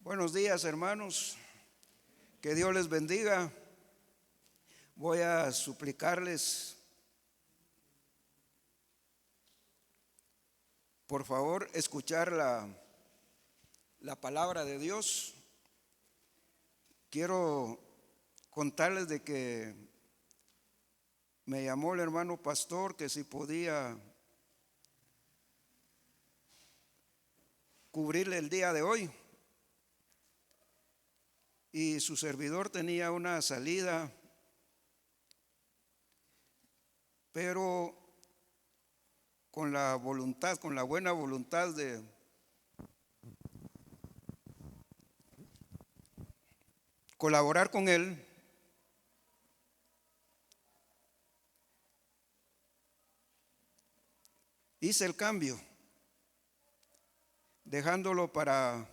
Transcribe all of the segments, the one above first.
Buenos días, hermanos. Que Dios les bendiga. Voy a suplicarles, por favor, escuchar la palabra de Dios. Quiero contarles de que me llamó el hermano pastor que si podía cubrirle el día de hoy. Y su servidor tenía una salida, pero con la buena voluntad de colaborar con él, hice el cambio, dejándolo para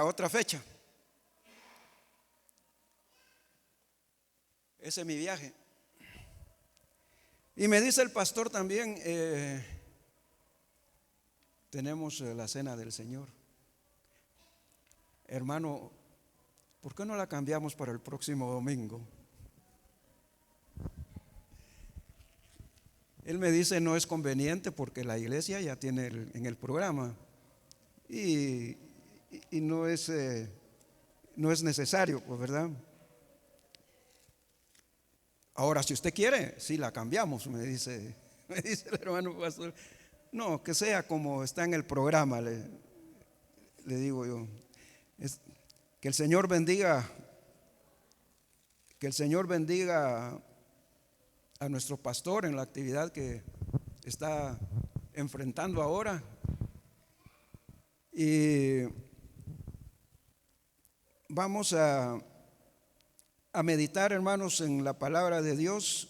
otra fecha. Ese es mi viaje. Y me dice el pastor también, tenemos la cena del Señor. Hermano, ¿por qué no la cambiamos para el próximo domingo? Él me dice, no es conveniente porque la iglesia ya tiene en el programa y no es necesario, pues, ¿verdad? Ahora, si usted quiere, sí la cambiamos, me dice el hermano pastor. No, que sea como está en el programa, le digo yo. Que el Señor bendiga a nuestro pastor en la actividad que está enfrentando ahora. Y vamos a meditar, hermanos, en la palabra de Dios.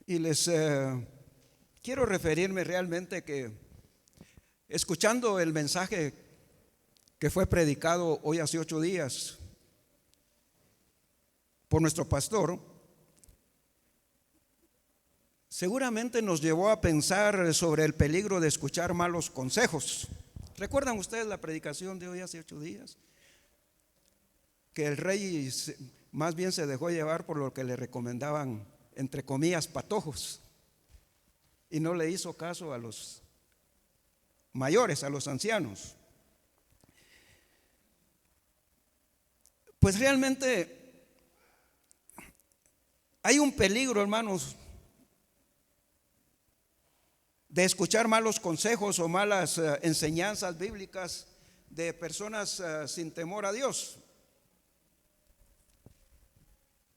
Y les quiero referirme realmente que, escuchando el mensaje que fue predicado hoy hace 8 días por nuestro pastor, seguramente nos llevó a pensar sobre el peligro de escuchar malos consejos. ¿Recuerdan ustedes la predicación de hoy hace 8 días? Que el rey más bien se dejó llevar por lo que le recomendaban, entre comillas, patojos, y no le hizo caso a los mayores, a los ancianos. Pues realmente hay un peligro, hermanos, de escuchar malos consejos o malas enseñanzas bíblicas de personas sin temor a Dios.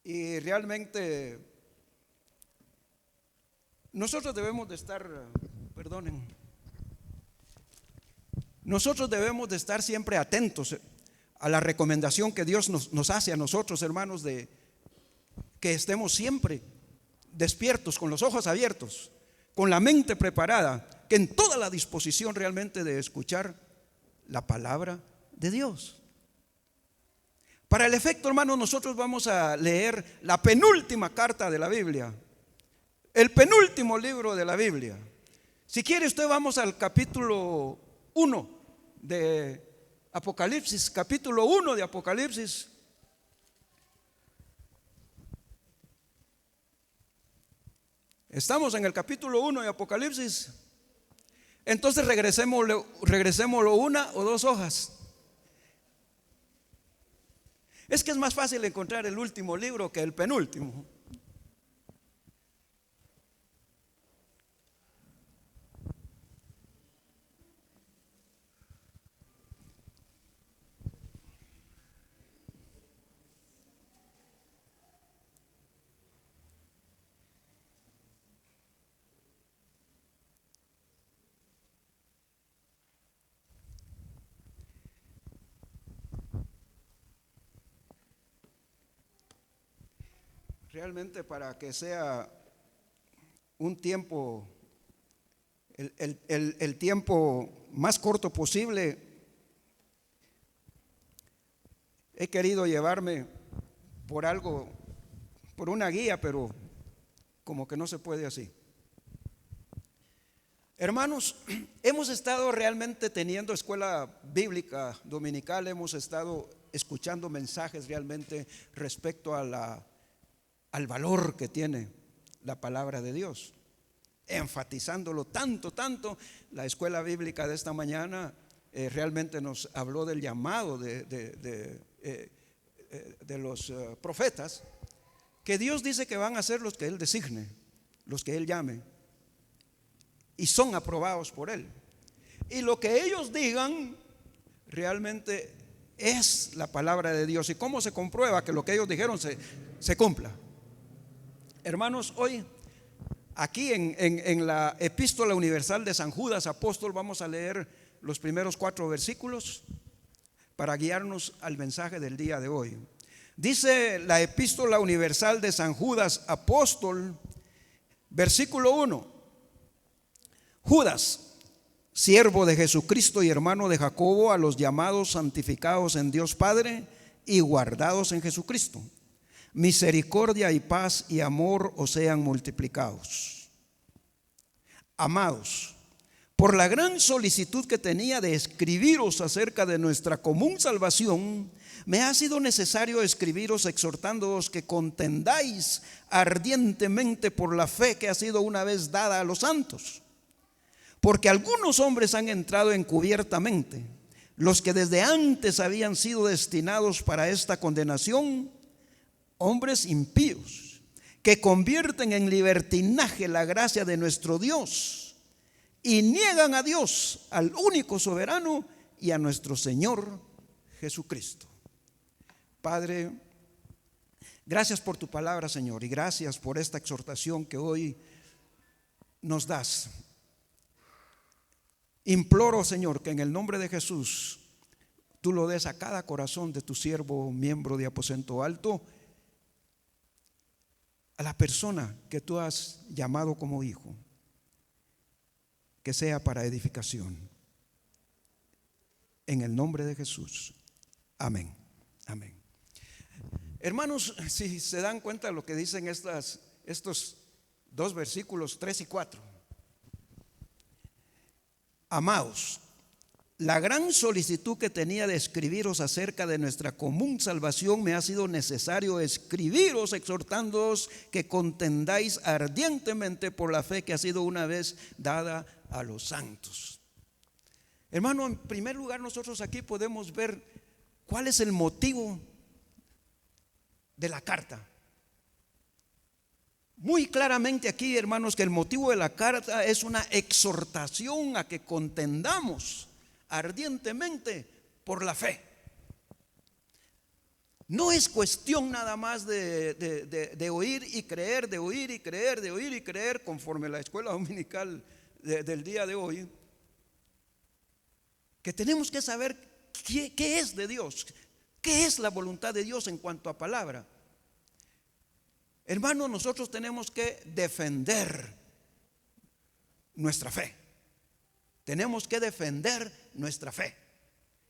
Y realmente nosotros debemos de estar, nosotros debemos de estar siempre atentos a la recomendación que Dios nos hace a nosotros, hermanos, de que estemos siempre despiertos, con los ojos abiertos, con la mente preparada, que en toda la disposición realmente de escuchar la palabra de Dios. Para el efecto, hermanos, nosotros vamos a leer la penúltima carta de la Biblia, el penúltimo libro de la Biblia. Si quiere usted, vamos al capítulo 1 de Apocalipsis, capítulo 1 de Apocalipsis. Estamos en el capítulo 1 de Apocalipsis. Entonces regresémoslo una o dos hojas. Es que es más fácil encontrar el último libro que el penúltimo. Realmente, para que sea un tiempo, el tiempo más corto posible, he querido llevarme por una guía, pero como que no se puede así. Hermanos, hemos estado realmente teniendo escuela bíblica dominical, hemos estado escuchando mensajes realmente respecto a al valor que tiene la palabra de Dios, enfatizándolo tanto. La escuela bíblica de esta mañana realmente nos habló del llamado de los profetas, que Dios dice que van a ser los que Él designe, los que Él llame, y son aprobados por Él. Y lo que ellos digan realmente es la palabra de Dios. ¿Y cómo se comprueba que lo que ellos dijeron se cumpla? Hermanos, hoy aquí en la Epístola Universal de San Judas Apóstol vamos a leer los primeros 4 versículos para guiarnos al mensaje del día de hoy. Dice la Epístola Universal de San Judas Apóstol, versículo 1: Judas, siervo de Jesucristo y hermano de Jacobo, a los llamados, santificados en Dios Padre y guardados en Jesucristo, misericordia y paz y amor os sean multiplicados. Amados, por la gran solicitud que tenía de escribiros acerca de nuestra común salvación, me ha sido necesario escribiros exhortándoos que contendáis ardientemente por la fe que ha sido una vez dada a los santos. Porque algunos hombres han entrado encubiertamente, los que desde antes habían sido destinados para esta condenación, hombres impíos, que convierten en libertinaje la gracia de nuestro Dios y niegan a Dios, al único soberano, y a nuestro Señor Jesucristo. Padre, gracias por tu palabra, Señor, y gracias por esta exhortación que hoy nos das. Imploro, Señor, que en el nombre de Jesús tú lo des a cada corazón de tu siervo, miembro de Aposento Alto, a la persona que tú has llamado como hijo, que sea para edificación. En el nombre de Jesús. Amén. Amén. Hermanos, si se dan cuenta de lo que dicen estos 2 versículos 3 y 4. Amados, la gran solicitud que tenía de escribiros acerca de nuestra común salvación me ha sido necesario escribiros exhortándoos que contendáis ardientemente por la fe que ha sido una vez dada a los santos. Hermano, en primer lugar nosotros aquí podemos ver cuál es el motivo de la carta. Muy claramente aquí, hermanos, que el motivo de la carta es una exhortación a que contendamos ardientemente por la fe. No es cuestión nada más de oír y creer, de oír y creer, de oír y creer, conforme la escuela dominical del día de hoy, que tenemos que saber qué es de Dios, qué es la voluntad de Dios en cuanto a palabra. Hermano, nosotros tenemos que defender nuestra fe. Tenemos que defender nuestra fe.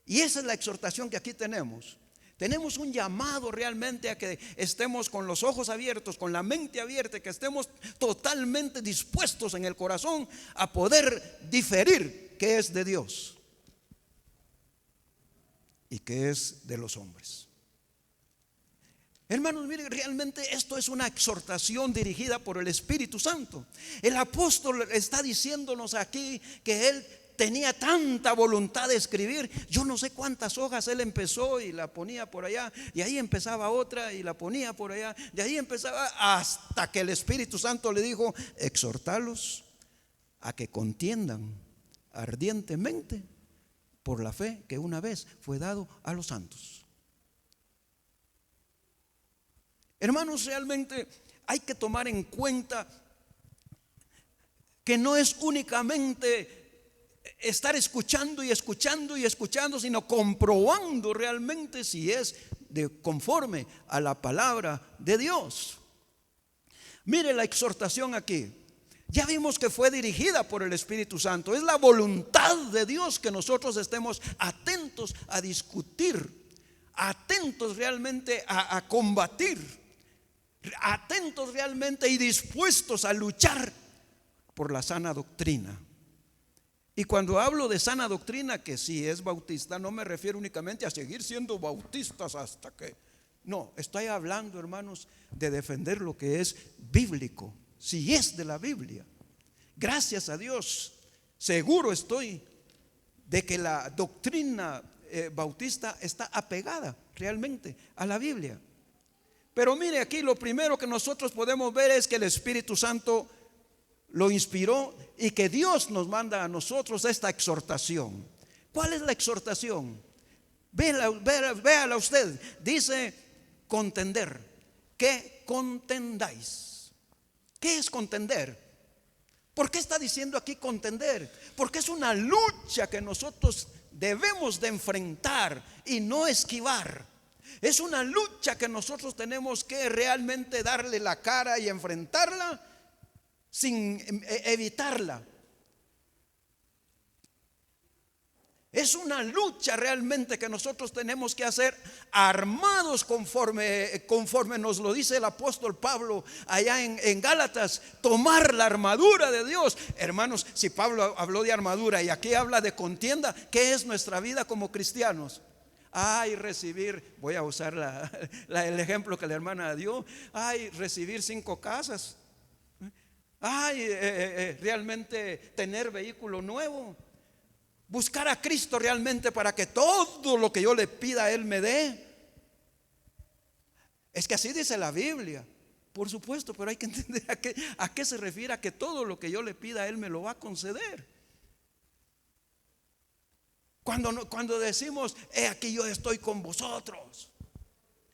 Y esa es la exhortación que aquí tenemos. Tenemos un llamado realmente a que estemos con los ojos abiertos, con la mente abierta, que estemos totalmente dispuestos en el corazón a poder diferir qué es de Dios y qué es de los hombres. Hermanos, miren, realmente esto es una exhortación dirigida por el Espíritu Santo. El apóstol está diciéndonos aquí que él tenía tanta voluntad de escribir. Yo no sé cuántas hojas él empezó y la ponía por allá, y ahí empezaba otra y la ponía por allá, y ahí empezaba, hasta que el Espíritu Santo le dijo: exhortalos a que contiendan ardientemente por la fe que una vez fue dado a los santos. Hermanos, realmente hay que tomar en cuenta que no es únicamente estar escuchando y escuchando y escuchando, sino comprobando realmente si es conforme a la palabra de Dios. Mire la exhortación aquí. Ya vimos que fue dirigida por el Espíritu Santo. Es la voluntad de Dios que nosotros estemos atentos a discutir, atentos realmente a combatir, atentos realmente y dispuestos a luchar por la sana doctrina Y cuando hablo de sana doctrina, que si es bautista, no me refiero únicamente a seguir siendo bautistas hasta que... No, estoy hablando, hermanos, de defender lo que es bíblico, si es de la Biblia. Gracias a Dios, seguro estoy de que la doctrina bautista está apegada realmente a la Biblia. Pero mire, aquí lo primero que nosotros podemos ver es que el Espíritu Santo lo inspiró y que Dios nos manda a nosotros esta exhortación. ¿Cuál es la exhortación? Véala usted. Dice contender. Que contendáis. ¿Qué es contender? ¿Por qué está diciendo aquí contender? Porque es una lucha que nosotros debemos de enfrentar y no esquivar. Es una lucha que nosotros tenemos que realmente darle la cara y enfrentarla sin evitarla. Es una lucha realmente que nosotros tenemos que hacer armados conforme nos lo dice el apóstol Pablo allá en Gálatas, tomar la armadura de Dios. Hermanos, si Pablo habló de armadura y aquí habla de contienda, ¿qué es nuestra vida como cristianos? Ay, recibir, voy a usar el ejemplo que la hermana dio. Ay, recibir 5 casas. Ay, realmente tener vehículo nuevo. Buscar a Cristo realmente para que todo lo que yo le pida a Él me dé. Es que así dice la Biblia, por supuesto, pero hay que entender a qué se refiere a que todo lo que yo le pida a Él me lo va a conceder. Cuando decimos, aquí yo estoy con vosotros.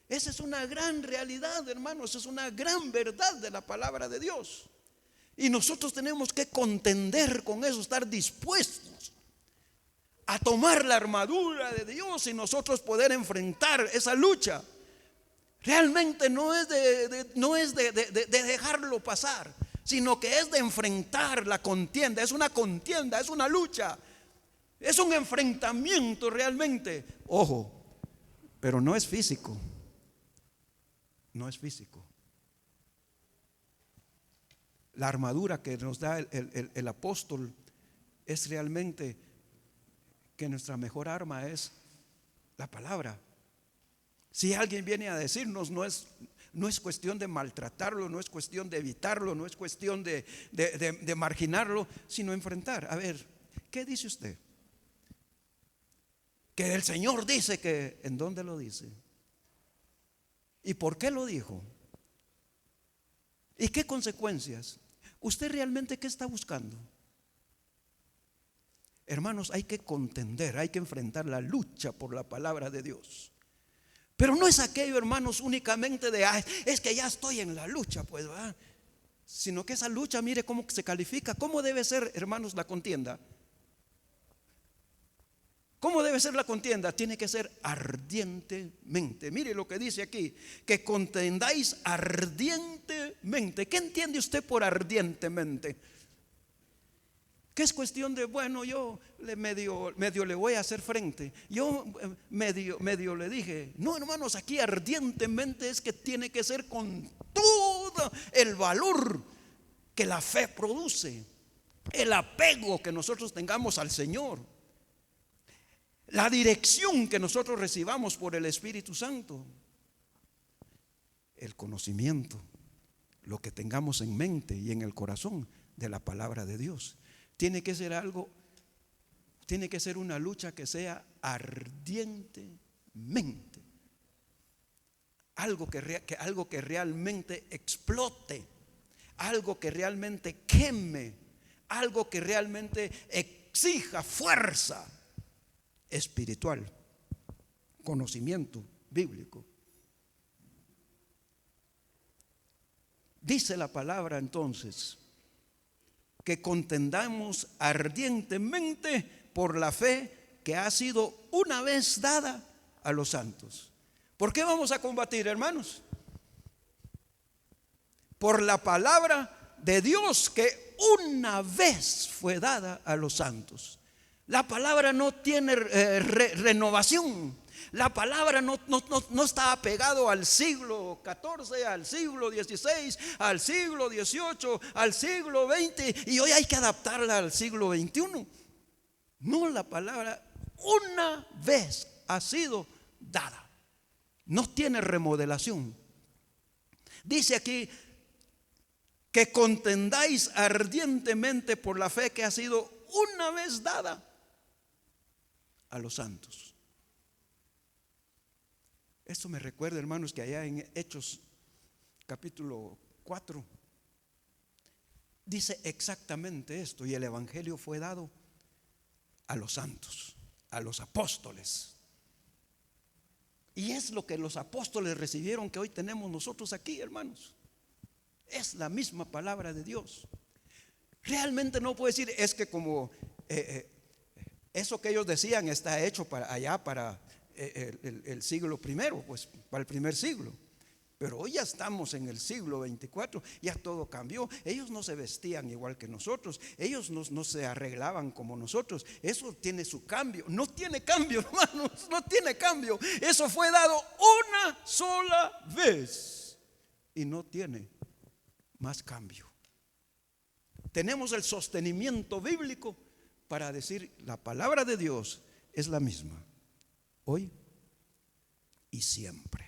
Esa es una gran realidad, hermanos, es una gran verdad de la palabra de Dios. Y nosotros tenemos que contender con eso, estar dispuestos a tomar la armadura de Dios y nosotros poder enfrentar esa lucha. Realmente no es de dejarlo pasar, sino que es de enfrentar la contienda. Es una contienda, es una lucha, es un enfrentamiento realmente. Ojo, pero no es físico. No es físico. La armadura que nos da el apóstol es realmente que nuestra mejor arma es la palabra. Si alguien viene a decirnos, no es cuestión de maltratarlo, no es cuestión de evitarlo, no es cuestión de marginarlo, sino enfrentar. A ver, ¿qué dice usted? Que el Señor dice que, ¿en dónde lo dice? ¿Y por qué lo dijo? ¿Y qué consecuencias? ¿Usted realmente qué está buscando? Hermanos, hay que contender, hay que enfrentar la lucha por la palabra de Dios. Pero no es aquello, hermanos, únicamente de, es que ya estoy en la lucha, pues, ¿verdad? Sino que esa lucha, mire cómo se califica. ¿Cómo debe ser, hermanos, la contienda? ¿Cómo debe ser la contienda? Tiene que ser ardientemente. Mire lo que dice aquí, que contendáis ardientemente. ¿Qué entiende usted por ardientemente? Que es cuestión de, bueno, yo medio le voy a hacer frente. Yo medio le dije, no, hermanos, aquí ardientemente es que tiene que ser con todo el valor que la fe produce, el apego que nosotros tengamos al Señor, la dirección que nosotros recibamos por el Espíritu Santo, el conocimiento, lo que tengamos en mente y en el corazón de la palabra de Dios. Tiene que ser algo, tiene que ser una lucha que sea ardientemente. Algo que realmente explote, algo que realmente queme, algo que realmente exija fuerza espiritual, conocimiento bíblico. Dice la palabra entonces que contendamos ardientemente por la fe que ha sido una vez dada a los santos. ¿Por qué vamos a combatir, hermanos? Por la palabra de Dios que una vez fue dada a los santos. La palabra no tiene renovación. La palabra no está apegado al siglo XIV, al siglo XVI, al siglo XVIII, al siglo XX, y hoy hay que adaptarla al siglo XXI. No, la palabra una vez ha sido dada. No tiene remodelación. Dice aquí que contendáis ardientemente por la fe que ha sido una vez dada a los santos. Esto me recuerda, hermanos, que allá en Hechos capítulo 4 dice exactamente esto: y el evangelio fue dado a los santos, a los apóstoles. Y es lo que los apóstoles recibieron, que hoy tenemos nosotros aquí, hermanos. Es la misma palabra de Dios. Realmente no puedo decir, es que como eso que ellos decían está hecho para allá, para el siglo primero, pues para el primer siglo. Pero hoy ya estamos en el siglo 24, ya todo cambió. Ellos no se vestían igual que nosotros, ellos no se arreglaban como nosotros. Eso tiene su cambio. No tiene cambio, hermanos, no tiene cambio. Eso fue dado una sola vez y no tiene más cambio. Tenemos el sostenimiento bíblico para decir: la palabra de Dios es la misma, hoy y siempre.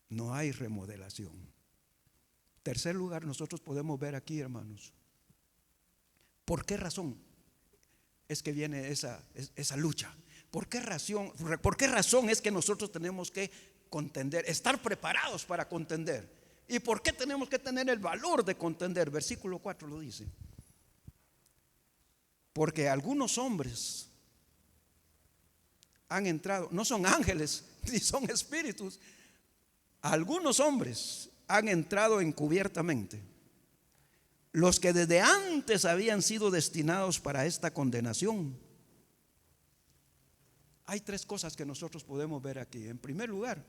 No hay remodelación. Tercer lugar, nosotros podemos ver aquí, hermanos, ¿por qué razón es que viene esa lucha? ¿Por qué razón es que nosotros tenemos que contender, estar preparados para contender? ¿Y por qué tenemos que tener el valor de contender? Versículo 4 lo dice: porque algunos hombres han entrado, no son ángeles ni son espíritus, algunos hombres han entrado encubiertamente, los que desde antes habían sido destinados para esta condenación. Hay tres cosas que nosotros podemos ver aquí. En primer lugar,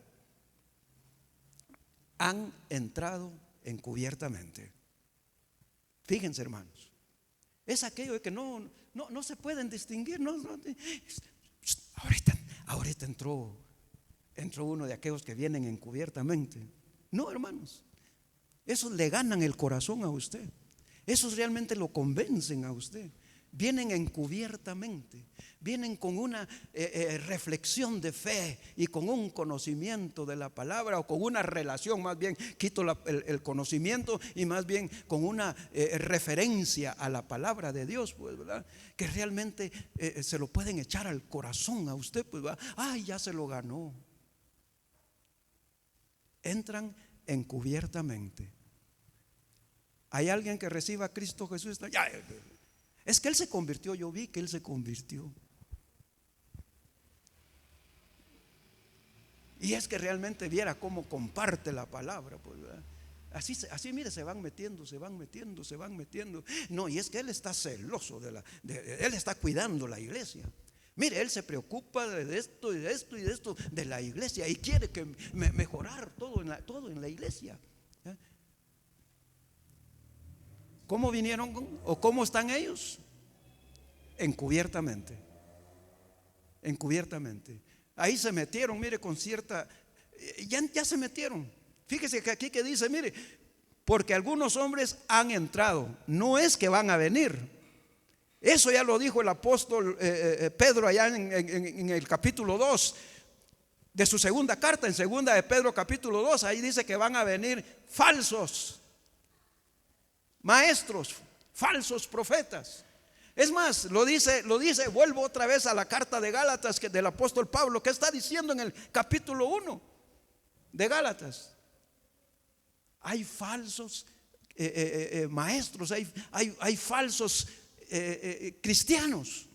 han entrado encubiertamente. Fíjense, hermanos, es aquello de que no se pueden distinguir. Ahorita entró uno de aquellos que vienen encubiertamente. No, hermanos, esos le ganan el corazón a usted. Esos realmente lo convencen a usted. Vienen encubiertamente, vienen con una reflexión de fe y con un conocimiento de la palabra, o con una relación, más bien quito el conocimiento, y más bien con una referencia a la palabra de Dios, pues, ¿verdad? Que realmente se lo pueden echar al corazón a usted, pues, ¿verdad? Ay, ya se lo ganó. Entran encubiertamente. Hay alguien que reciba a Cristo Jesús, es que Él se convirtió, yo vi que Él se convirtió. Y es que realmente viera cómo comparte la palabra, pues, ¿verdad? Así mire, se van metiendo. No, y es que Él está celoso Él está cuidando la iglesia. Mire, Él se preocupa de esto y de esto y de esto de la iglesia, y quiere que mejorar todo en la iglesia. ¿Cómo vinieron o cómo están ellos? Encubiertamente. Ahí se metieron, mire, con cierta, ya se metieron. Fíjese que aquí que dice, mire, porque algunos hombres han entrado, no es que van a venir. Eso ya lo dijo el apóstol Pedro allá en el capítulo 2 de su segunda carta, en segunda de Pedro capítulo 2. Ahí dice que van a venir falsos maestros, falsos profetas. Es más, lo dice, vuelvo otra vez a la carta de Gálatas del apóstol Pablo. ¿Qué está diciendo en el capítulo 1 de Gálatas? Hay falsos maestros, hay falsos cristianos.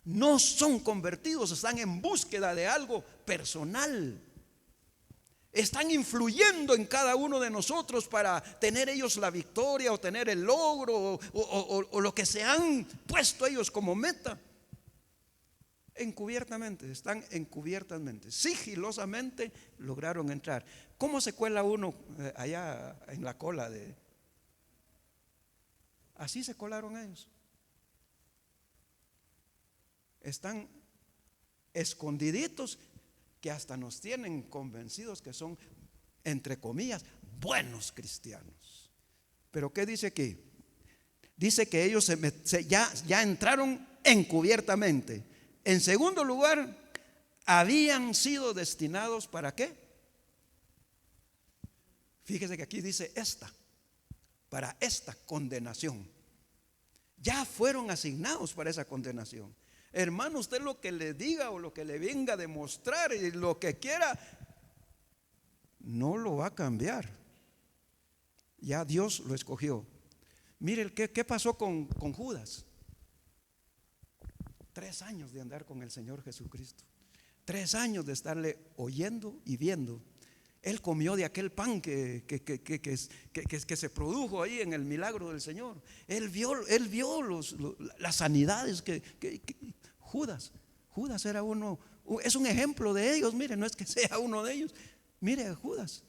No son convertidos, están en búsqueda de algo personal. Están influyendo en cada uno de nosotros para tener ellos la victoria, o tener el logro, o lo que se han puesto ellos como meta. Encubiertamente, están encubiertamente, sigilosamente lograron entrar. ¿Cómo se cuela uno allá en la cola Así se colaron ellos. Están escondiditos, que hasta nos tienen convencidos que son, entre comillas, buenos cristianos. Pero ¿qué dice aquí? dice que ellos ya entraron encubiertamente. En segundo lugar, habían sido destinados ¿para qué? Fíjese que aquí dice para esta condenación. Ya fueron asignados para esa condenación. Hermano, usted lo que le diga o lo que le venga a demostrar y lo que quiera, no lo va a cambiar. Ya Dios lo escogió. Mire, ¿qué pasó con Judas? 3 años de andar con el Señor Jesucristo. 3 años de estarle oyendo y viendo. Él comió de aquel pan que se produjo ahí en el milagro del Señor. Él vio las sanidades Judas era uno, es un ejemplo de ellos. Mire, no es que sea uno de ellos. Mire, Judas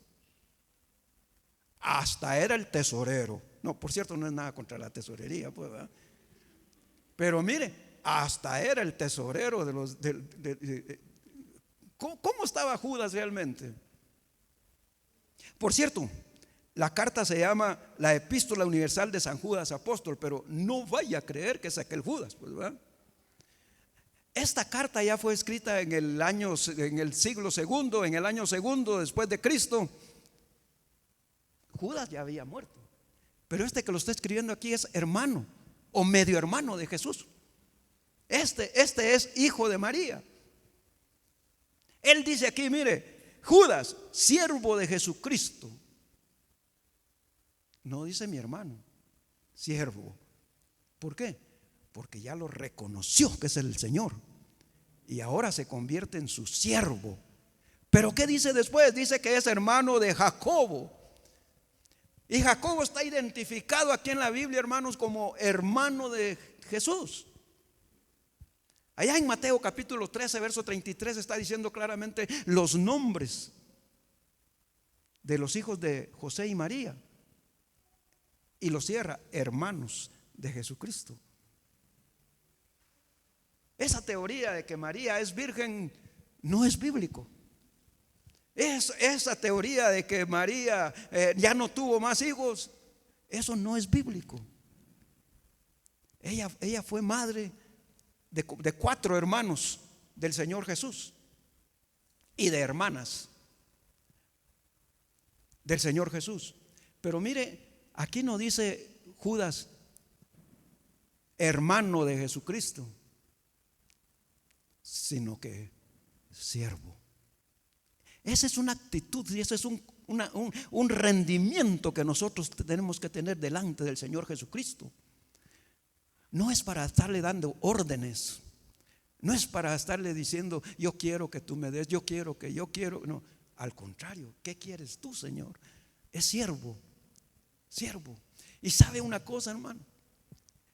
hasta era el tesorero. No, por cierto, no es nada contra la tesorería, pues, ¿verdad? Pero mire, hasta era el tesorero de los ¿cómo estaba Judas realmente? Por cierto, la carta se llama la Epístola Universal de San Judas Apóstol, pero no vaya a creer que es aquel Judas, pues, ¿verdad? Esta carta ya fue escrita en el siglo segundo, en el año segundo después de Cristo. Judas ya había muerto, pero este que lo está escribiendo aquí es hermano o medio hermano de Jesús. Este es hijo de María. Él dice aquí, mire, Judas, siervo de Jesucristo. No dice mi hermano, siervo. ¿Por qué? Porque ya lo reconoció que es el Señor y ahora se convierte en su siervo. Pero ¿qué dice después? Dice que es hermano de Jacobo. Y Jacobo está identificado aquí en la Biblia, hermanos, como hermano de Jesús. Allá en Mateo capítulo 13, verso 33 está diciendo claramente los nombres de los hijos de José y María. Y los cierra, hermanos de Jesucristo. Esa teoría de que María es virgen no es bíblico. Esa teoría de que María ya no tuvo más hijos, eso no es bíblico. Ella fue madre de 4 hermanos del Señor Jesús y de hermanas del Señor Jesús. Pero mire, aquí no dice Judas hermano de Jesucristo, sino que siervo. Esa es una actitud y ese es un rendimiento que nosotros tenemos que tener delante del Señor Jesucristo. No es para estarle dando órdenes, no es para estarle diciendo yo quiero que tú me des, yo quiero. No, al contrario, ¿qué quieres tú, Señor? Es siervo. Y sabe una cosa, hermano,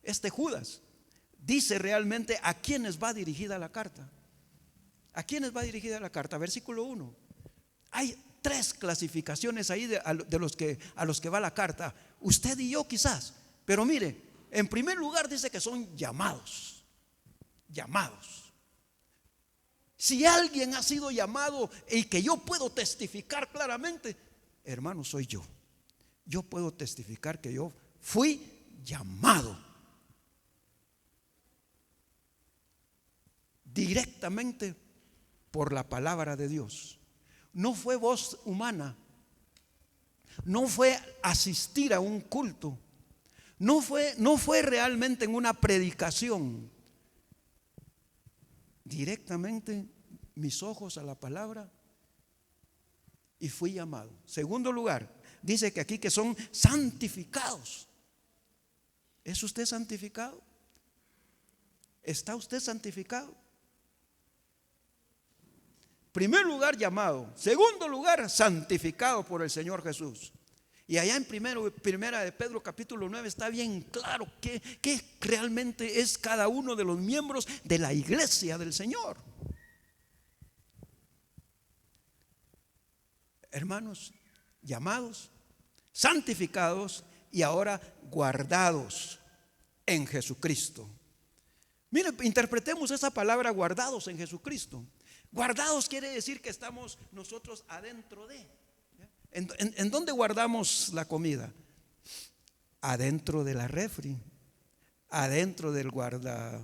este Judas dice realmente a quiénes va dirigida la carta. ¿A quiénes va dirigida la carta? Versículo 1. Hay 3 clasificaciones ahí a los que va la carta. Usted y yo quizás. Pero mire, en primer lugar dice que son llamados. Si alguien ha sido llamado y que yo puedo testificar claramente, hermano, soy yo. Yo puedo testificar que yo fui llamado directamente por la palabra de Dios. No fue voz humana, no fue asistir a un culto, no fue realmente en una predicación. Directamente mis ojos a la palabra y fui llamado. Segundo lugar, dice que aquí que son santificados. ¿Es usted santificado? ¿Está usted santificado? Primer lugar, llamado. Segundo lugar, santificado por el Señor Jesús. Y allá en primera de Pedro capítulo 9 está bien claro que realmente es cada uno de los miembros de la iglesia del Señor. Hermanos, llamados, santificados y ahora guardados en Jesucristo. Mire, interpretemos esa palabra guardados en Jesucristo. Guardados quiere decir que estamos nosotros adentro de. ¿En dónde guardamos la comida? Adentro de la refri. adentro del guarda.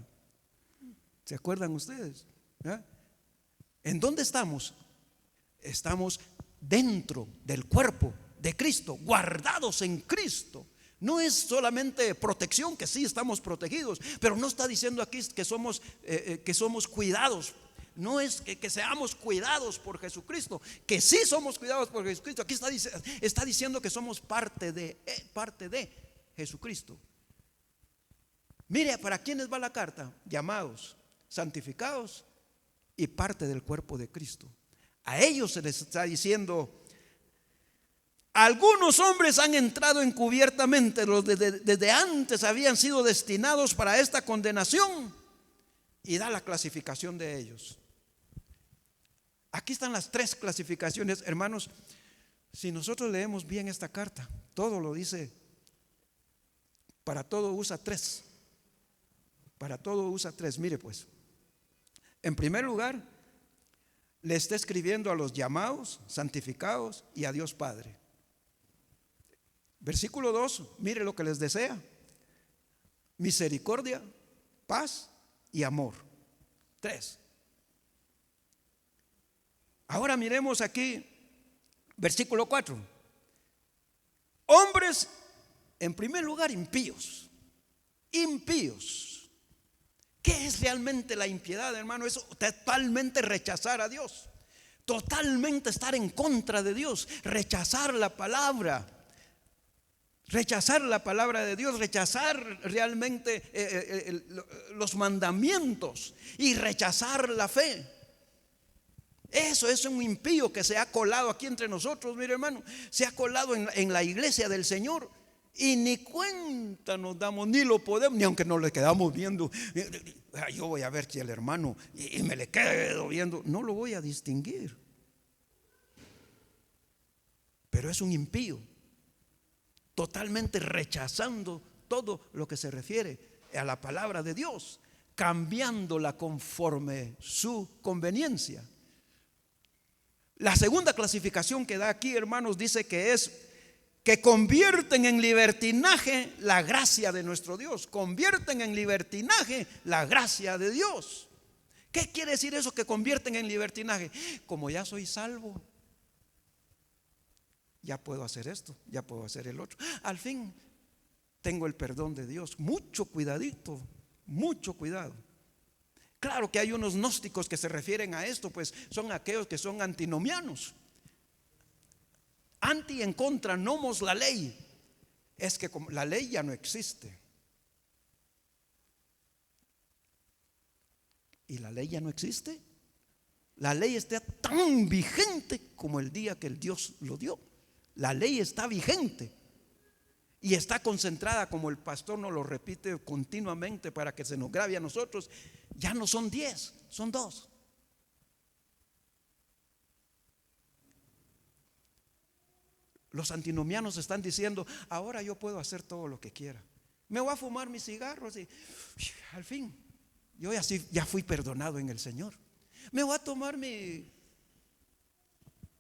¿Se acuerdan ustedes? ¿Ah? ¿En dónde estamos? Estamos dentro del cuerpo de Cristo, guardados en Cristo. No es solamente protección, que sí estamos protegidos, pero no está diciendo aquí que somos cuidados. No es que seamos cuidados por Jesucristo, que sí somos cuidados por Jesucristo. Aquí está diciendo que somos parte de Jesucristo. Mire, ¿para quiénes va la carta? Llamados, santificados y parte del cuerpo de Cristo. A ellos se les está diciendo: algunos hombres han entrado encubiertamente, los desde antes habían sido destinados para esta condenación, y da la clasificación de ellos. Aquí están las tres clasificaciones, hermanos. Si nosotros leemos bien esta carta, todo lo dice, para todo usa tres. Para todo usa tres. Mire pues, en primer lugar, le está escribiendo a los llamados, santificados y a Dios Padre. Versículo 2, mire lo que les desea: misericordia, paz y amor. 3. Ahora miremos aquí, versículo 4. Hombres, en primer lugar, impíos. Impíos. ¿Qué es realmente la impiedad, hermano? Es totalmente rechazar a Dios, totalmente estar en contra de Dios, rechazar la palabra. Rechazar la palabra de Dios, rechazar realmente los mandamientos y rechazar la fe. Eso es un impío que se ha colado aquí entre nosotros, mire hermano, se ha colado en la iglesia del Señor y ni cuenta nos damos, ni lo podemos, ni aunque nos le quedamos viendo. Yo voy a ver si el hermano y me le quedo viendo, no lo voy a distinguir. Pero es un impío, totalmente rechazando todo lo que se refiere a la palabra de Dios, cambiándola conforme su conveniencia. La segunda clasificación que da aquí, hermanos, dice que es que convierten en libertinaje la gracia de nuestro Dios. Convierten en libertinaje la gracia de Dios. ¿Qué quiere decir eso, que convierten en libertinaje? Como ya soy salvo, ya puedo hacer esto, ya puedo hacer el otro. Al fin tengo el perdón de Dios. Mucho cuidadito, mucho cuidado. Claro que hay unos gnósticos que se refieren a esto, pues son aquellos que son antinomianos. Anti, en contra, nomos la ley. Es que como la ley ya no existe. ¿Y la ley ya no existe? La ley está tan vigente como el día que el Dios lo dio. La ley está vigente y está concentrada, como el pastor nos lo repite continuamente para que se nos grabe a nosotros. Ya no son 10, son 2. Los antinomianos están diciendo: ahora yo puedo hacer todo lo que quiera. Me voy a fumar mis cigarros y al fin yo ya fui perdonado en el Señor. Me voy a tomar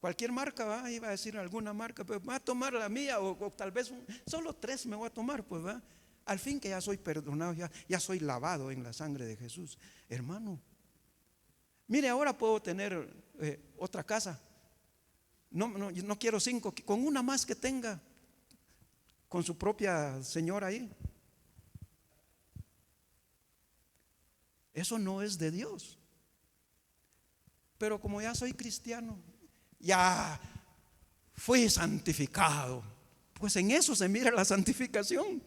cualquier marca, ¿va? Iba a decir alguna marca, pero me voy a tomar la mía, o tal vez solo 3 me voy a tomar, pues va. Al fin que ya soy perdonado, ya soy lavado en la sangre de Jesús. Hermano, mire, ahora puedo tener otra casa. No quiero 5, con una más que tenga, con su propia señora ahí. Eso no es de Dios. Pero como ya soy cristiano, ya fui santificado, pues en eso se mira la santificación.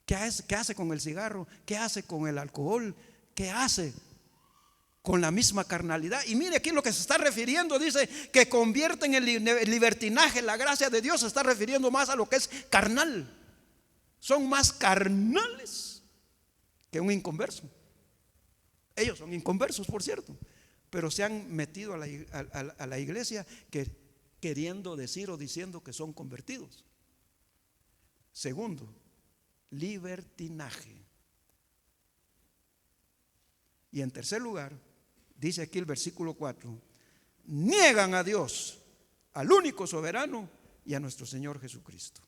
¿Qué hace con el cigarro? ¿Qué hace con el alcohol? ¿Qué hace con la misma carnalidad? Y mire aquí lo que se está refiriendo, dice que convierten en libertinaje la gracia de Dios. Se está refiriendo más a lo que es carnal. Son más carnales que un inconverso. Ellos son inconversos, por cierto, pero se han metido a la iglesia queriendo decir o diciendo que son convertidos. Segundo, libertinaje. Y en tercer lugar, dice aquí el versículo 4, niegan a Dios, al único soberano, y a nuestro Señor Jesucristo.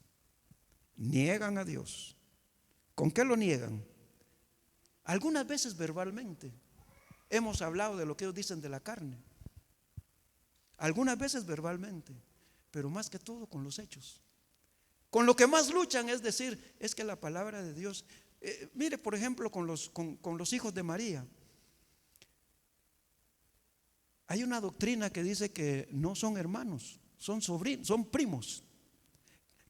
Niegan a Dios. ¿Con qué lo niegan? Algunas veces verbalmente. Hemos hablado de lo que ellos dicen de la carne. Algunas veces verbalmente, pero más que todo con los hechos. Con lo que más luchan es decir, es que la palabra de Dios, mire por ejemplo con los hijos de María. Hay una doctrina que dice que no son hermanos, son sobrinos, son primos.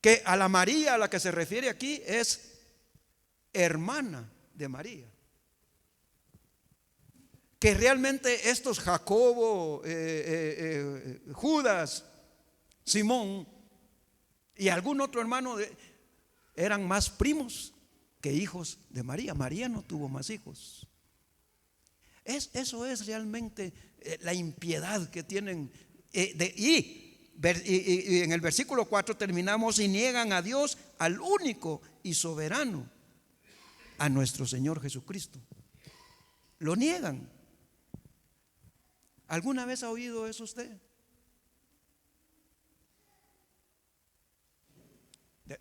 Que a la María a la que se refiere aquí es hermana de María. Que realmente estos Jacobo, Judas, Simón y algún otro hermano eran más primos que hijos de María. María no tuvo más hijos. Eso es realmente la impiedad que tienen. Y en el versículo 4 terminamos: y niegan a Dios, al único y soberano, a nuestro Señor Jesucristo. Lo niegan. ¿Alguna vez ha oído eso usted?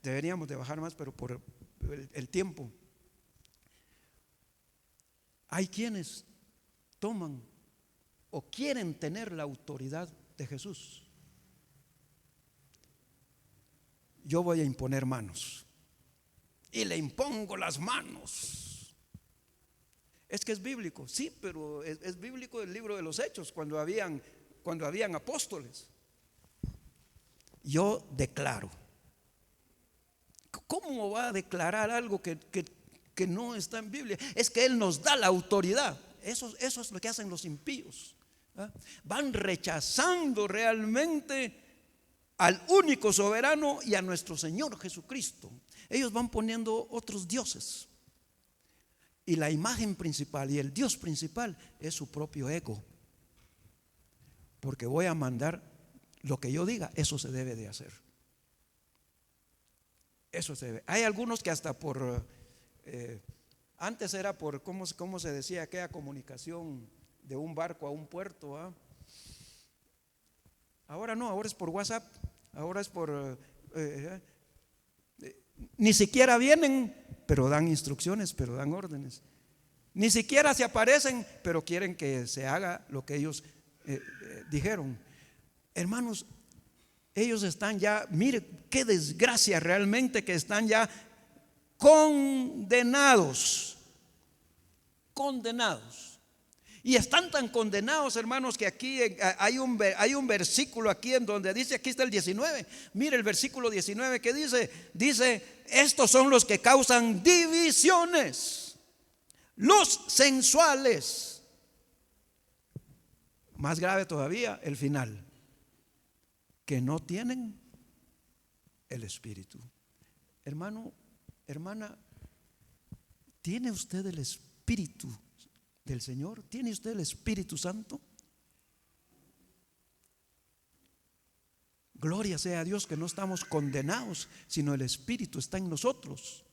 Deberíamos de bajar más, pero por el tiempo. Hay quienes toman o quieren tener la autoridad de Jesús. Yo voy a imponer manos y le impongo las manos. Es que es bíblico, sí, pero es bíblico el libro de los Hechos, cuando habían apóstoles. Yo declaro. ¿Cómo va a declarar algo que no está en Biblia? Es que Él nos da la autoridad. Eso es lo que hacen los impíos. Van rechazando realmente al único soberano y a nuestro Señor Jesucristo. Ellos van poniendo otros dioses. Y la imagen principal y el Dios principal es su propio ego. Porque voy a mandar lo que yo diga, eso se debe de hacer. Eso se debe. Hay algunos que hasta por antes era por cómo se decía aquella comunicación de un barco a un puerto, ¿ah? Ahora no, ahora es por WhatsApp, ahora es por ni siquiera vienen, pero dan instrucciones, pero dan órdenes. Ni siquiera se aparecen, pero quieren que se haga lo que ellos dijeron. Hermanos, ellos están ya, mire qué desgracia realmente, que están ya condenados. Y están tan condenados, hermanos, que aquí hay un versículo aquí en donde dice, aquí está el 19. Mire el versículo 19 que dice: estos son los que causan divisiones, los sensuales. Más grave todavía el final, que no tienen el Espíritu. Hermano, hermana, ¿tiene usted el Espíritu del Señor? ¿Tiene usted el Espíritu Santo? Gloria sea a Dios que no estamos condenados, sino el Espíritu está en nosotros.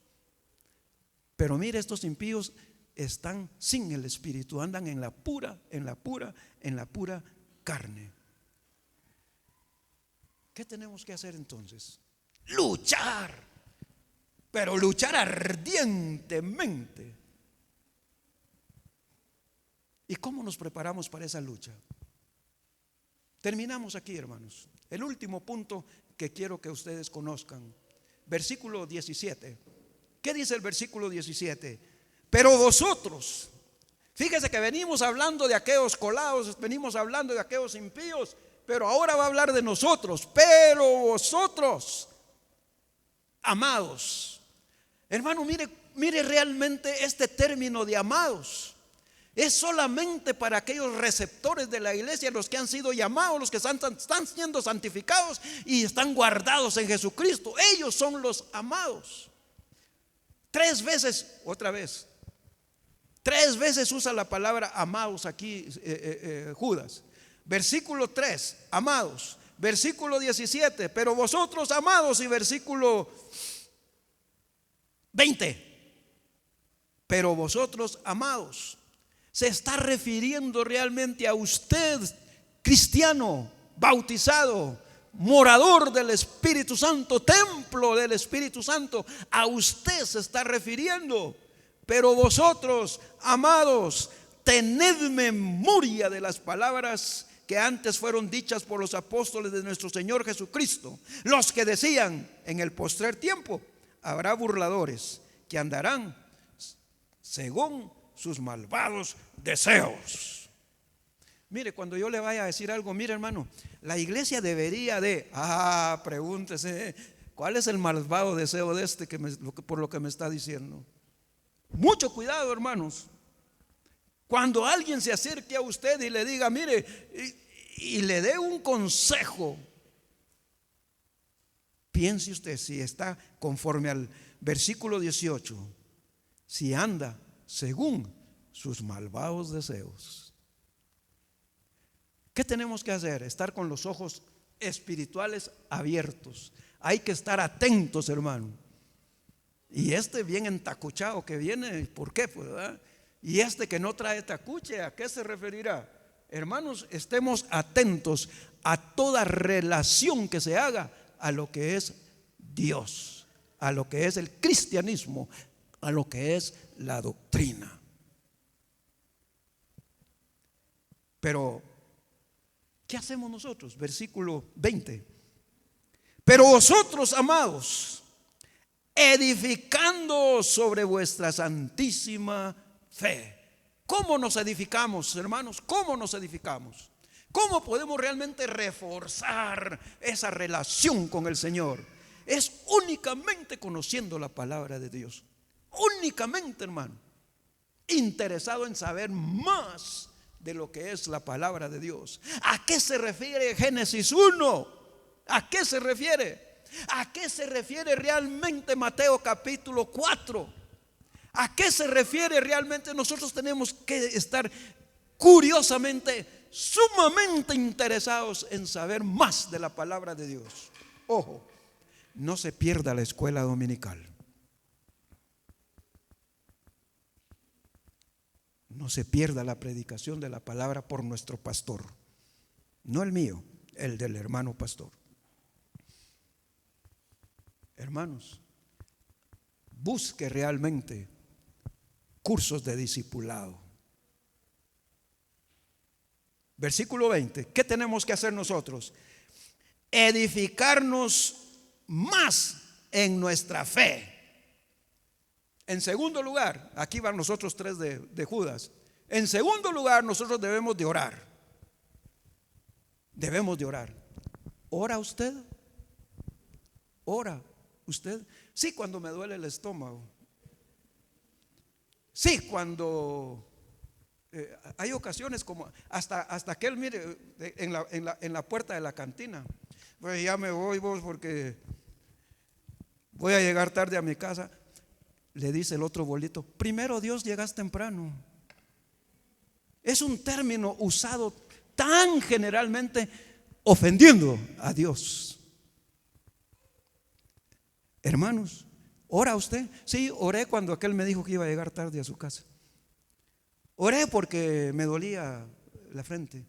Pero mire, estos impíos están sin el Espíritu, andan en la pura carne. ¿Qué tenemos que hacer entonces? Luchar, pero luchar ardientemente. ¿Y cómo nos preparamos para esa lucha? Terminamos aquí, hermanos. El último punto que quiero que ustedes conozcan. Versículo 17. ¿Qué dice el versículo 17? Pero vosotros, fíjese que venimos hablando de aquellos colados, venimos hablando de aquellos impíos, pero ahora va a hablar de nosotros. Pero vosotros, amados. Hermano, mire realmente este término de amados. Es solamente para aquellos receptores de la iglesia, los que han sido llamados, los que están siendo santificados y están guardados en Jesucristo. Ellos son los amados. 3 veces, otra vez, 3 veces usa la palabra amados aquí Judas. Versículo 3, amados. Versículo 17, pero vosotros amados. Y versículo 20, pero vosotros amados. Se está refiriendo realmente a usted, cristiano, bautizado, morador del Espíritu Santo, templo del Espíritu Santo. A usted se está refiriendo. Pero vosotros, amados, tened memoria de las palabras que antes fueron dichas por los apóstoles de nuestro Señor Jesucristo, los que decían: en el postrer tiempo habrá burladores que andarán según sus malvados deseos. Mire, cuando yo le vaya a decir algo, mire, hermano, la iglesia debería de, pregúntese, ¿cuál es el malvado deseo de este por lo que me está diciendo? Mucho cuidado, hermanos. Cuando alguien se acerque a usted y le diga, mire, y le dé un consejo, piense usted si está conforme al versículo 18, si anda según sus malvados deseos. ¿Qué tenemos que hacer? Estar con los ojos espirituales abiertos. Hay que estar atentos, hermano. Y este bien entacuchado que viene, ¿por qué? Pues, ¿verdad? Y este que no trae tacuche, ¿a qué se referirá? Hermanos, estemos atentos a toda relación que se haga a lo que es Dios, a lo que es el cristianismo, a lo que es la doctrina. Pero ¿qué hacemos nosotros? Versículo 20. Pero vosotros, amados, edificando sobre vuestra santísima fe. ¿Cómo nos edificamos, hermanos? ¿Cómo nos edificamos? ¿Cómo podemos realmente reforzar esa relación con el Señor? Es únicamente conociendo la palabra de Dios. Únicamente, hermano, interesado en saber más de lo que es la palabra de Dios. ¿A qué se refiere Génesis 1? ¿A qué se refiere? ¿A qué se refiere realmente Mateo capítulo 4? ¿A qué se refiere realmente? Nosotros tenemos que estar curiosamente, sumamente interesados en saber más de la palabra de Dios. Ojo, no se pierda la escuela dominical. No se pierda la predicación de la palabra por nuestro pastor. No el mío, el del hermano pastor. Hermanos, busque realmente cursos de discipulado. Versículo 20. ¿Qué tenemos que hacer nosotros? Edificarnos más en nuestra fe. En segundo lugar, aquí van los otros tres de Judas. En segundo lugar, nosotros debemos de orar. Debemos de orar. ¿Ora usted? ¿Ora usted? Sí, cuando me duele el estómago. Sí, cuando hay ocasiones como hasta que él mire en la puerta de la cantina. Pues ya me voy vos porque voy a llegar tarde a mi casa. Le dice el otro bolito: primero Dios, llegas temprano. Es un término usado tan generalmente ofendiendo a Dios. Hermanos, ¿ora usted? Sí, oré cuando aquel me dijo que iba a llegar tarde a su casa. Oré porque me dolía la frente.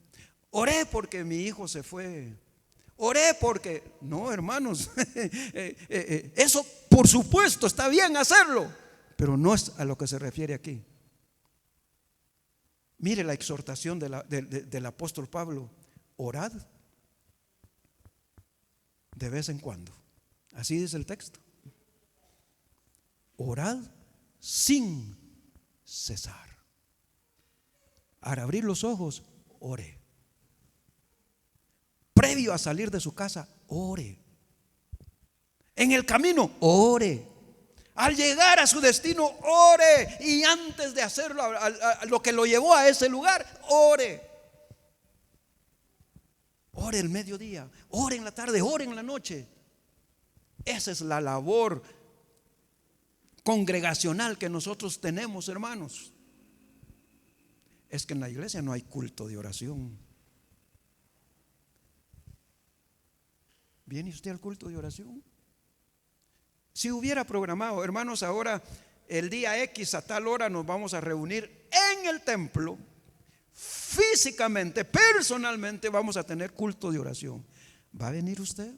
Oré porque mi hijo se fue. Oré porque... No, hermanos, eso por supuesto está bien hacerlo, pero no es a lo que se refiere aquí. Mire la exhortación del apóstol Pablo: orad de vez en cuando. Así dice el texto. Orad sin cesar. Al abrir los ojos, ore. Previo a salir de su casa, ore. En el camino, ore. Al llegar a su destino, ore. Y antes de hacerlo, a lo que lo llevó a ese lugar, ore. Ore el mediodía, ore en la tarde, ore en la noche. Esa es la labor congregacional que nosotros tenemos, hermanos. Es que en la iglesia no hay culto de oración. ¿Viene usted al culto de oración? Si hubiera programado, hermanos, ahora el día X a tal hora nos vamos a reunir en el templo, físicamente, personalmente vamos a tener culto de oración. ¿Va a venir usted?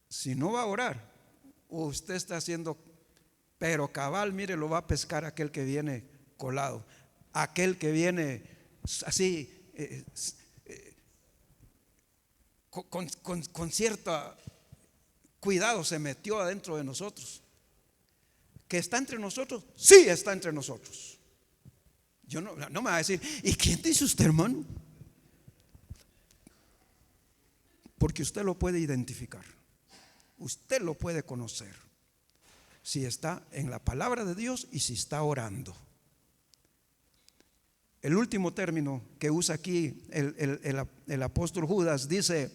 Si no va a orar, usted está haciendo, pero cabal, mire, lo va a pescar aquel que viene colado, aquel que viene así, con cierto cuidado se metió adentro de nosotros. ¿Que está entre nosotros? Sí, está entre nosotros. Yo no me va a decir, ¿y quién dice usted, hermano? Porque usted lo puede identificar, usted lo puede conocer, si está en la palabra de Dios y si está orando. El último término que usa aquí el apóstol Judas dice: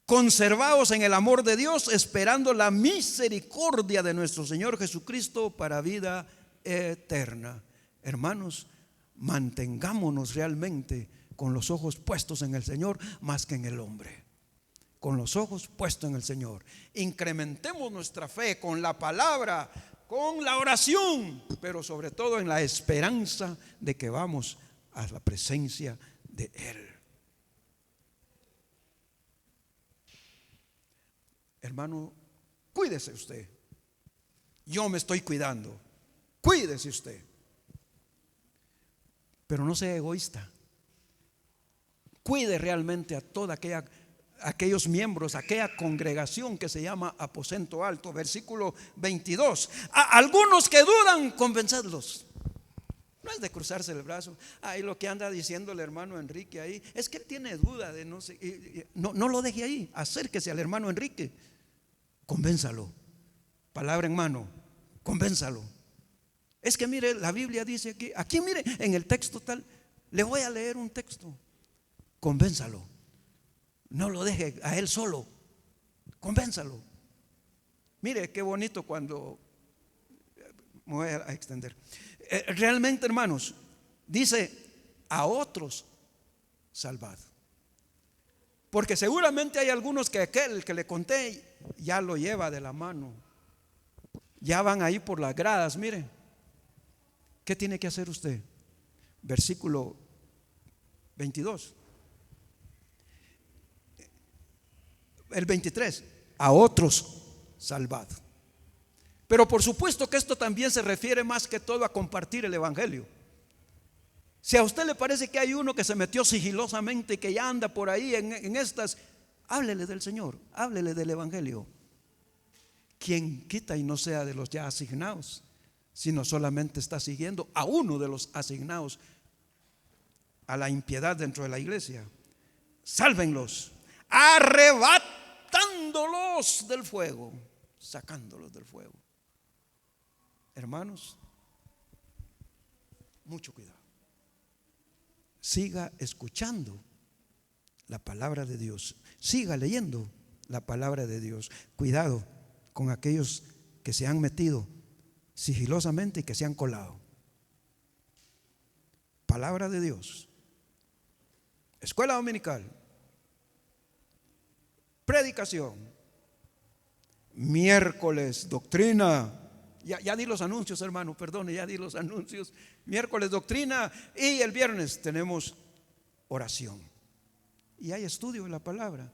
conservaos en el amor de Dios, esperando la misericordia de nuestro Señor Jesucristo para vida eterna. Hermanos, mantengámonos realmente con los ojos puestos en el Señor más que en el hombre. Con los ojos puestos en el Señor. Incrementemos nuestra fe con la palabra, con la oración, pero sobre todo en la esperanza de que vamos a la presencia de Él. Hermano, cuídese usted. Yo me estoy cuidando. Cuídese usted. Pero no sea egoísta. Cuide realmente a toda aquellos miembros, aquella congregación que se llama aposento alto. Versículo 22. A algunos que dudan, convencedlos. No es de cruzarse el brazo. Ahí lo que anda diciendo el hermano Enrique ahí, es que él tiene duda de no sé. No lo deje ahí. Acérquese al hermano Enrique. Convénzalo. Palabra en mano. Convénzalo. Es que mire, la Biblia dice aquí mire, en el texto tal, le voy a leer un texto. Convénzalo. No lo deje a él solo. Convénzalo. Mire qué bonito cuando me voy a extender. Realmente, hermanos, dice: a otros salvad. Porque seguramente hay algunos que aquel que le conté ya lo lleva de la mano. Ya van ahí por las gradas. Mire, ¿qué tiene que hacer usted? Versículo 22. El 23, a otros salvad. Pero por supuesto que esto también se refiere más que todo a compartir el evangelio. Si a usted le parece que hay uno que se metió sigilosamente y que ya anda por ahí en estas, háblele del Señor, háblele del evangelio. Quien quita y no sea de los ya asignados, sino solamente está siguiendo a uno de los asignados a la impiedad dentro de la iglesia. Sálvenlos, arrebatándolos del fuego, sacándolos del fuego. Hermanos, mucho cuidado. Siga escuchando la palabra de Dios, siga leyendo la palabra de Dios. Cuidado con aquellos que se han metido sigilosamente y que se han colado. Palabra de Dios, escuela dominical, predicación, miércoles doctrina. Ya di los anuncios, hermano, perdone, ya di los anuncios. Miércoles doctrina y el viernes tenemos oración. Y hay estudio de la palabra.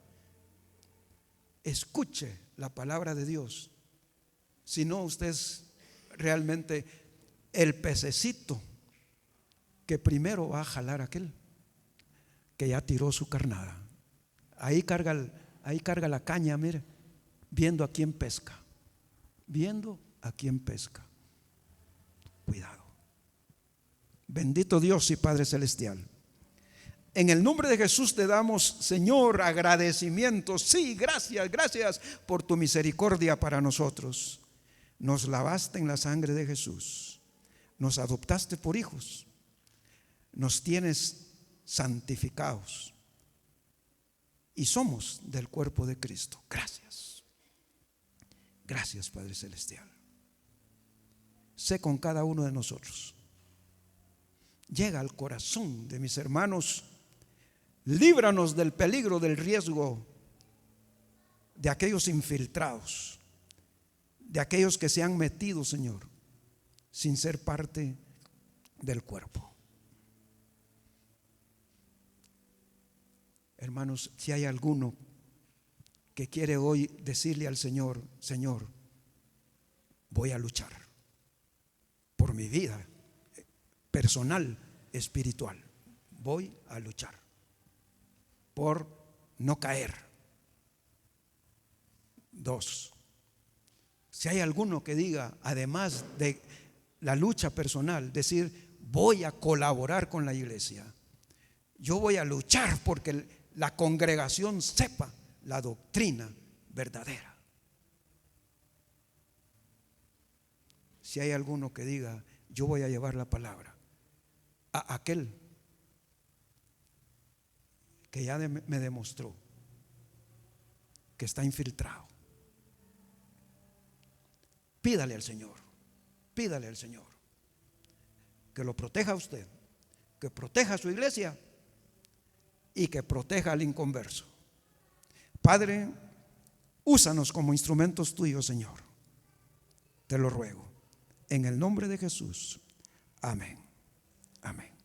Escuche la palabra de Dios. Si no, usted es realmente el pececito que primero va a jalar a aquel que ya tiró su carnada. Ahí carga la caña, mire, viendo a quién pesca. Viendo a quién pesca. Cuidado. Bendito Dios y Padre Celestial, en el nombre de Jesús te damos, Señor, agradecimientos. Sí, gracias por tu misericordia para nosotros. Nos lavaste en la sangre de Jesús, nos adoptaste por hijos, nos tienes santificados y somos del cuerpo de Cristo. Gracias, Padre Celestial. Sé con cada uno de nosotros. Llega al corazón de mis hermanos. Líbranos del peligro, del riesgo de aquellos infiltrados, de aquellos que se han metido, Señor, sin ser parte del cuerpo. Hermanos, si hay alguno que quiere hoy decirle al Señor: Señor, voy a luchar por mi vida personal, espiritual, voy a luchar por no caer. 2, si hay alguno que diga, además de la lucha personal, decir: voy a colaborar con la iglesia, yo voy a luchar porque la congregación sepa la doctrina verdadera. Si hay alguno que diga: yo voy a llevar la palabra a aquel que ya me demostró que está infiltrado, pídale al Señor que lo proteja a usted, que proteja a su iglesia y que proteja al inconverso. Padre, úsanos como instrumentos tuyos, Señor, te lo ruego en el nombre de Jesús. Amén. Amén.